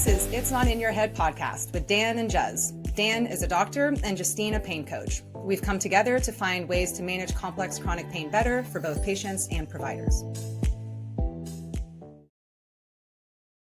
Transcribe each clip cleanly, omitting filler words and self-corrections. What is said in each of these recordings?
This is It's Not In Your Head podcast with Dan and Juz. Dan is a doctor and Justine a pain coach. We've come together to find ways to manage complex chronic pain better for both patients and providers.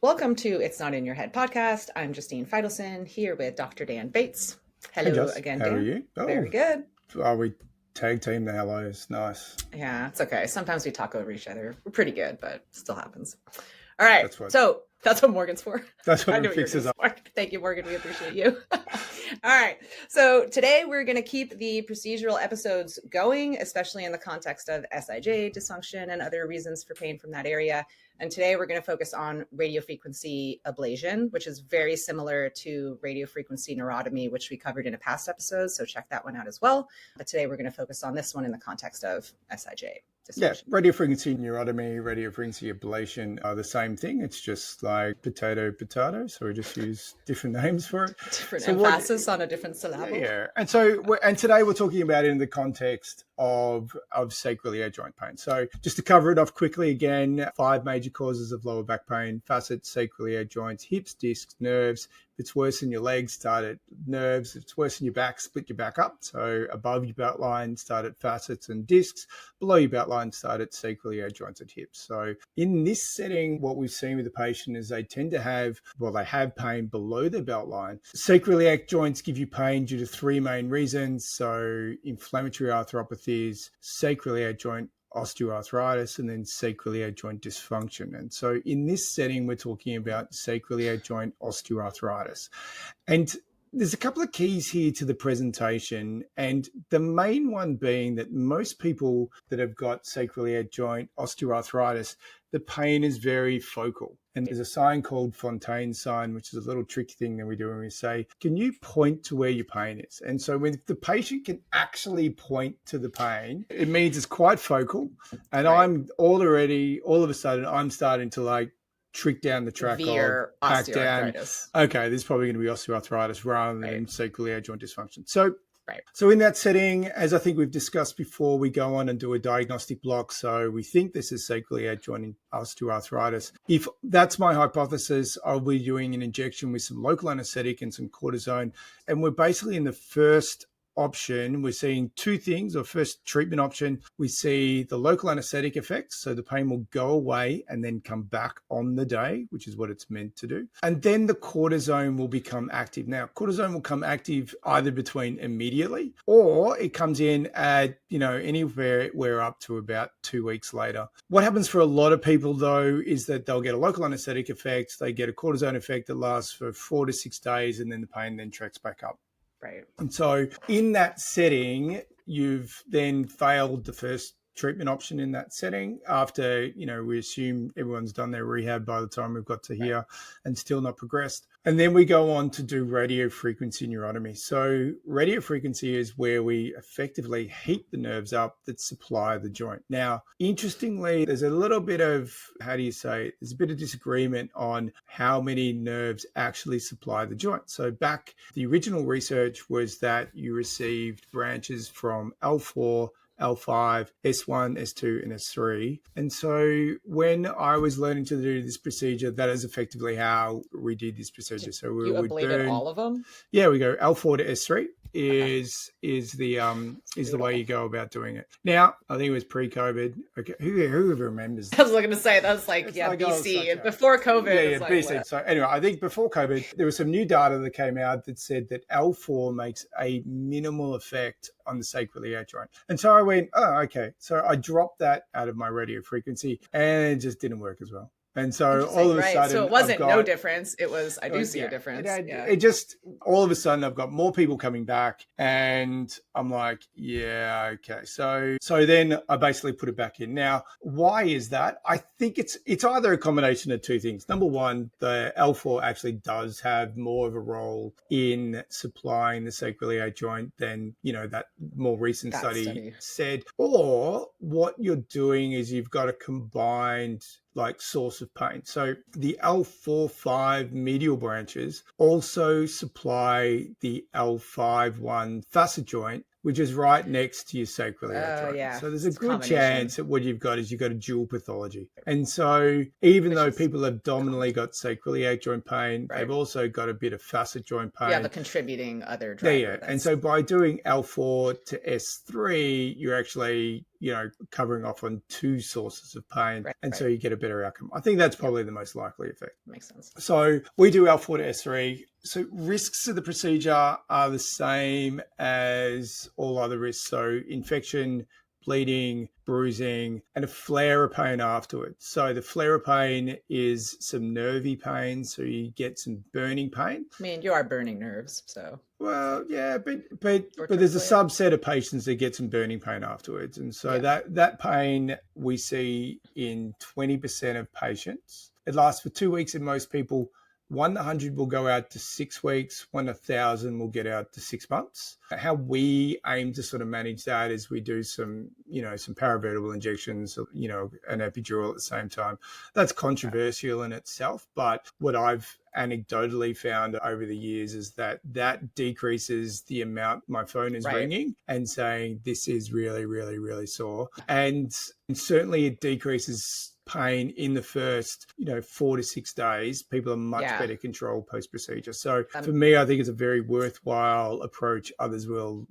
Welcome to It's Not In Your Head podcast. I'm Justine Feitelson here with Dr. Dan Bates. Hello again, Dan. How are you? Oh, very good. Oh, we tag team the hellos. Nice. Yeah, it's okay. Sometimes we talk over each other. We're pretty good, but it still happens. All right. That's what Morgan's for. That's what it fixes up. Thank you, Morgan. We appreciate you. All right. So today we're going to keep the procedural episodes going, especially in the context of SIJ, dysfunction, and other reasons for pain from that area. And today we're going to focus on radiofrequency ablation, which is very similar to radiofrequency neurotomy, which we covered in a past episode. So check that one out as well. But today we're going to focus on this one in the context of SIJ. Yeah, radiofrequency neurotomy, radiofrequency ablation are the same thing. It's just like potato, so we just use different names for it. Different emphasis on a different syllable. Yeah, and today we're talking about it in the context of sacroiliac joint pain. So just to cover it off quickly again, 5 major causes of lower back pain: facets, sacroiliac joints, hips, discs, nerves. If it's worse in your legs, start at nerves. If it's worse in your back, split your back up. So above your belt line, start at facets and discs. Below your belt line, start at sacroiliac joints and hips. So in this setting, what we've seen with the patient is they tend to have pain below their belt line. Sacroiliac joints give you pain due to 3 main reasons. So inflammatory arthropathies, sacroiliac joint osteoarthritis, and then sacroiliac joint dysfunction. And so in this setting, we're talking about sacroiliac joint osteoarthritis. And there's a couple of keys here to the presentation, and the main one being that most people that have got sacroiliac joint osteoarthritis, the pain is very focal. And there's a sign called Fontaine's sign, which is a little trick thing that we do when we say, can you point to where your pain is? And so when the patient can actually point to the pain, it means it's quite focal. And right. all of a sudden, I'm starting to trick down the track of pack down. Okay, this is probably going to be osteoarthritis rather than sacroiliac joint dysfunction. So in that setting, as I think we've discussed before, we go on and do a diagnostic block. So we think this is sacroiliac joint osteoarthritis. If that's my hypothesis, I'll be doing an injection with some local anesthetic and some cortisone. And we're basically in the first option, we're seeing 2 things. Or first treatment option, we see the local anesthetic effects. So the pain will go away and then come back on the day, which is what it's meant to do. And then the cortisone will become active. Now, cortisone will come active either between immediately, or it comes in at, anywhere up to about 2 weeks later. What happens for a lot of people, though, is that they'll get a local anesthetic effect. They get a cortisone effect that lasts for 4 to 6 days, and then the pain then tracks back up. Right. And so in that setting, you've then failed the first treatment option in that setting after, we assume everyone's done their rehab by the time we've got to here and still not progressed. And then we go on to do radiofrequency neurotomy. So radiofrequency is where we effectively heat the nerves up that supply the joint. Now, interestingly, there's a little bit of, there's a bit of disagreement on how many nerves actually supply the joint. So the original research was that you received branches from L4, L5, S1, S2, and S3. And so when I was learning to do this procedure, that is effectively how we did this procedure. So we would ablated all of them? Yeah, we go L4 to S3 is the way you go about doing it. Now, I think it was pre-COVID. Okay, who remembers? I was looking to say that's BC. Before COVID. BC. What? So anyway, I think before COVID, there was some new data that came out that said that L4 makes a minimal effect on the sacroiliac joint. And so I went, okay. So I dropped that out of my radiofrequency, and it just didn't work as well. And so all of a sudden, so it wasn't no difference. It was, I do see a difference. It just, all of a sudden I've got more people coming back, and I'm like, yeah, okay. So then I basically put it back in. Now, why is that? I think it's either a combination of 2 things. Number one, the L4 actually does have more of a role in supplying the sacroiliac joint than, that more recent study said. Or what you're doing is you've got a combined source of pain. So the L4-5 medial branches also supply the L5-1 facet joint which is right next to your sacroiliac joint. Yeah. So there's a It's good combination. chance that what you've got is you've got a dual pathology. And so even though people have dominantly got sacroiliac joint pain, they've also got a bit of facet joint pain. You have a contributing other driver. Yeah. And so by doing L4 to S3, you're actually, covering off on two sources of pain. So you get a better outcome. I think that's probably the most likely effect. Makes sense. So we do L4 to S3. So risks of the procedure are the same as all other risks. So infection, bleeding, bruising, and a flare of pain afterwards. So the flare of pain is some nervy pain. So you get some burning pain. I mean, you are burning nerves, so. Well, yeah, but there's a subset of patients that get some burning pain afterwards. And so that pain we see in 20% of patients. It lasts for 2 weeks in most people. 1 to 100 will go out to 6 weeks. 1 to 1,000 will get out to 6 months. How we aim to sort of manage that is we do some paravertebral injections, an epidural at the same time. That's controversial in itself, but what I've anecdotally found over the years is that decreases the amount my phone is ringing and saying this is really, really, really sore. And certainly it decreases pain in the first 4 to 6 days. People are much better controlled post-procedure. So for me, I think it's a very worthwhile approach. Others will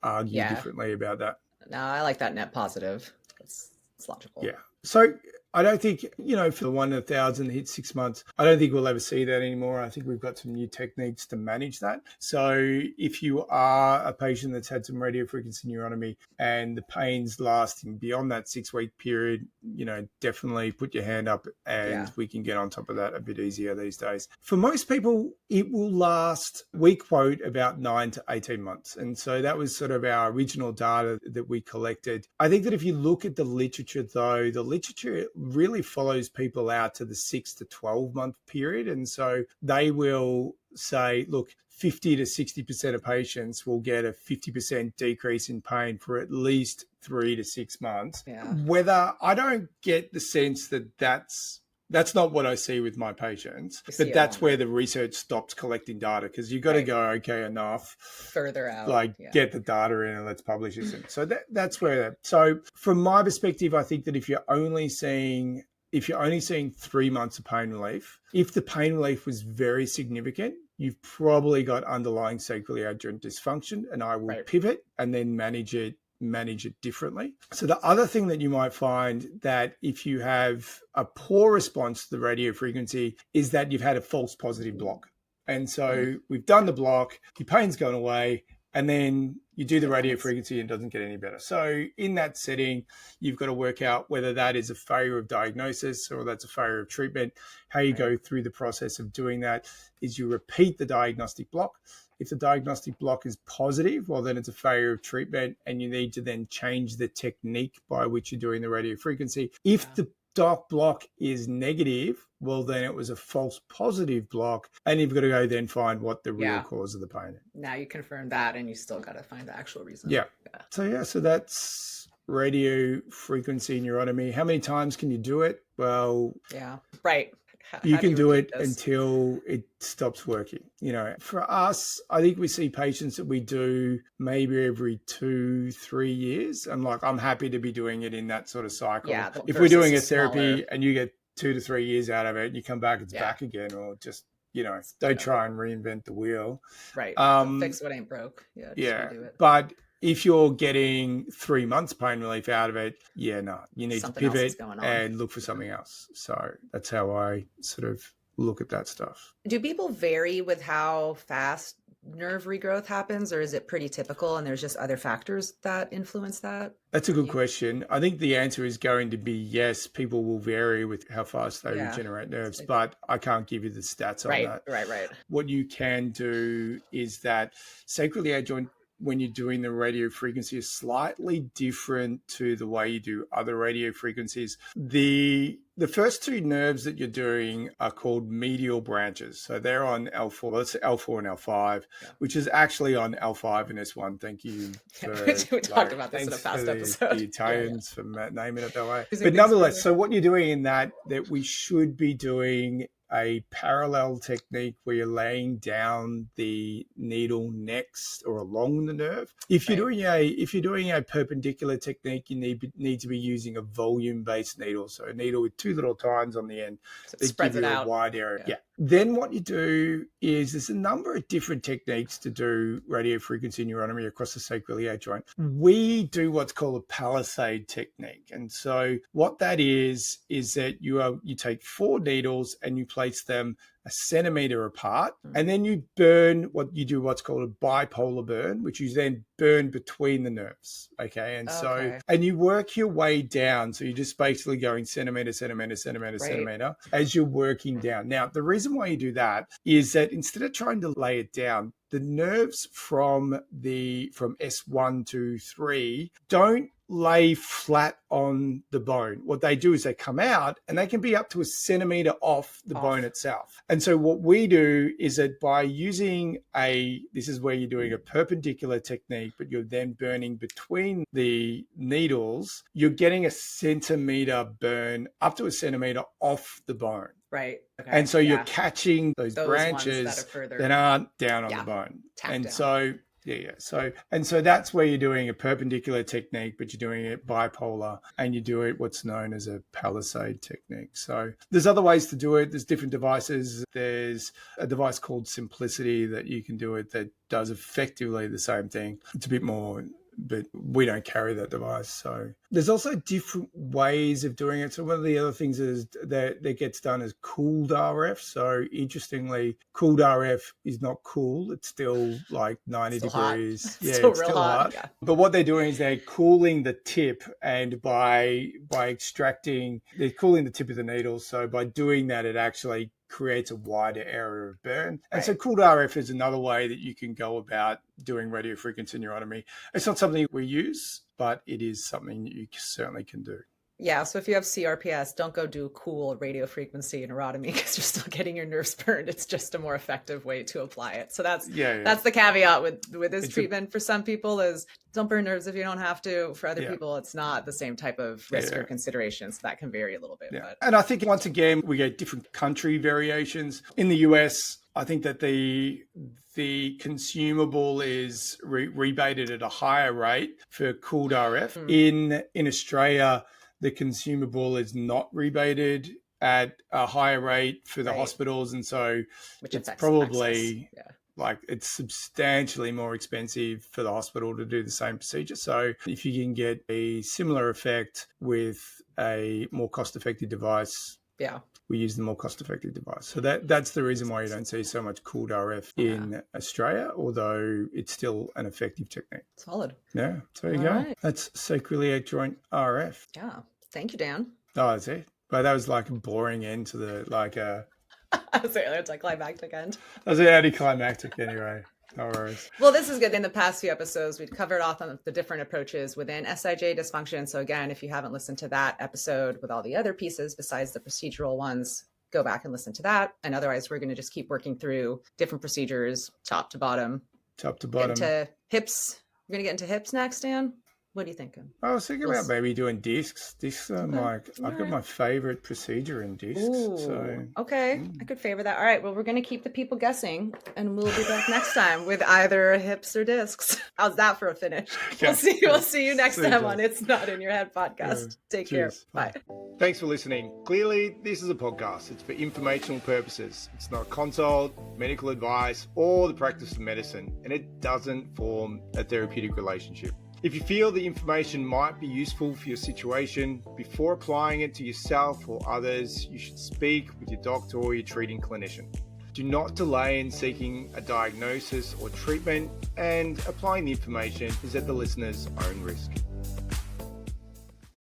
argue differently about that. No, I like that net positive. It's logical. So I don't think, for the 1 in 1,000 hit 6 months, I don't think we'll ever see that anymore. I think we've got some new techniques to manage that. So if you are a patient that's had some radiofrequency neurotomy and the pain's lasting beyond that 6-week period, definitely put your hand up and we can get on top of that a bit easier these days. For most people, it will last, we quote, about 9 to 18 months. And so that was sort of our original data that we collected. I think that if you look at the literature, though, the literature really follows people out to the 6 to 12 month period. And so they will say, look, 50 to 60% of patients will get a 50% decrease in pain for at least 3 to 6 months. Whether I don't get the sense that that's not what I see with my patients, but that's where the research stops collecting data, because you've got to go, okay, enough further out, get the data in and let's publish this. So that's where. So from my perspective, I think that if you're only seeing 3 months of pain relief, if the pain relief was very significant, you've probably got underlying sacroiliac joint dysfunction, and I will pivot and then manage it differently. So the other thing that you might find that if you have a poor response to the radiofrequency is that you've had a false positive block. And so we've done the block, your pain's gone away, and then you do the radiofrequency and it doesn't get any better. So in that setting, you've got to work out whether that is a failure of diagnosis or that's a failure of treatment. How you go through the process of doing that is you repeat the diagnostic block. If the diagnostic block is positive, well, then it's a failure of treatment and you need to then change the technique by which you're doing the radiofrequency. If the doc block is negative, well, then it was a false positive block and you've got to go then find what the real cause of the pain is. Now you confirm that and you still got to find the actual reason. So that's radiofrequency neurotomy. How many times can you do it? Well, you can do it until it stops working. For us, I think we see patients that we do maybe every 2-3 years. And I'm happy to be doing it in that sort of cycle. If we're doing a therapy and you get 2 to 3 years out of it, and you come back, it's back again, or just, don't try and reinvent the wheel. Fix what ain't broke. Just redo it. But if you're getting 3 months pain relief out of it, you need to pivot and look for something else. So that's how I sort of look at that stuff. Do people vary with how fast nerve regrowth happens, or is it pretty typical and there's just other factors that influence that? That's a good question. I think the answer is going to be yes, people will vary with how fast they regenerate nerves, but I can't give you the stats on that. Right. What you can do is that sacroiliac joint, when you're doing the radio frequency, is slightly different to the way you do other radio frequencies. The first two nerves that you're doing are called medial branches. So they're on L4. Well, it's L4 and L5, which is actually on L5 and S1. Thank you. We talked about this in a past episode. The Italians for naming it that way. But nonetheless, so what you're doing in that we should be doing a parallel technique where you're laying down the needle next or along the nerve. If you're doing a perpendicular technique, you need to be using a volume-based needle, so a needle with two little tines on the end that give you a wide area. Yeah. Then what you do is there's a number of different techniques to do radiofrequency neurotomy across the sacroiliac joint. We do what's called a palisade technique. And so what that is that you take 4 needles and you place them a centimeter apart, and then you burn what's called a bipolar burn, which you then burn between the nerves. Okay. And so you work your way down. So you're just basically going centimeter as you're working down. Now, the reason why you do that is that instead of trying to lay it down, the nerves from S1 to 3 don't lay flat on the bone. What they do is they come out and they can be up to a centimeter off the bone itself. And so what we do is that by using this is where you're doing a perpendicular technique, but you're then burning between the needles, you're getting a centimeter burn up to a centimeter off the bone. Right. Okay. And so you're catching those branches that aren't down on the bone. And down. So that's where you're doing a perpendicular technique, but you're doing it bipolar, and you do it what's known as a palisade technique. So there's other ways to do it. There's different devices. There's a device called Simplicity that you can do it that does effectively the same thing. It's a bit more, but we don't carry that device. So there's also different ways of doing it. So one of the other things is that gets done is cooled RF. So interestingly, cooled RF is not cool. It's still like 90 degrees. Yeah, it's still hot. Yeah. But what they're doing is they're cooling the tip, and by extracting, they're cooling the tip of the needle. So by doing that, it actually creates a wider area of burn. And so cooled RF is another way that you can go about doing radiofrequency neurotomy. It's not something we use, but it is something that you certainly can do. Yeah, so if you have CRPS, don't go do cool radiofrequency neurotomy because you're still getting your nerves burned. It's just a more effective way to apply it. So that's the caveat with this treatment. For some people is don't burn nerves if you don't have to. For other people, it's not the same type of risk or consideration. So that can vary a little bit. Yeah. But. And I think once again, we get different country variations. In the US, I think that the consumable is rebated at a higher rate for cooled RF. In Australia, the consumable is not rebated at a higher rate for the hospitals. And so it's probably it's substantially more expensive for the hospital to do the same procedure. So if you can get a similar effect with a more cost-effective device, we use the more cost-effective device. So that's the reason why you don't see so much cooled RF in Australia, although it's still an effective technique. Solid. Yeah, so there you go. Right. That's sacroiliac joint RF. Yeah. Thank you, Dan. Oh, that's it. But that was like a boring end to the I was saying it's a climactic end. That was anticlimactic anyway. No worries. Well, this is good. In the past few episodes, we've covered off on the different approaches within SIJ dysfunction. So again, if you haven't listened to that episode with all the other pieces besides the procedural ones, go back and listen to that. And otherwise, we're going to just keep working through different procedures, top to bottom. Top to bottom. Into hips. We're going to get into hips next, Dan. What are you thinking? I was thinking about maybe doing discs. Discs are I've got my favorite procedure in discs. Ooh, so I could favor that. All right. Well, we're going to keep the people guessing, and we'll be back next time with either hips or discs. How's that for a finish? Okay. We'll see you next time on It's Not In Your Head podcast. Take care. Bye. Thanks for listening. Clearly, this is a podcast. It's for informational purposes. It's not a consult, medical advice, or the practice of medicine, and it doesn't form a therapeutic relationship. If you feel the information might be useful for your situation, before applying it to yourself or others, you should speak with your doctor or your treating clinician. Do not delay in seeking a diagnosis or treatment, and applying the information is at the listener's own risk.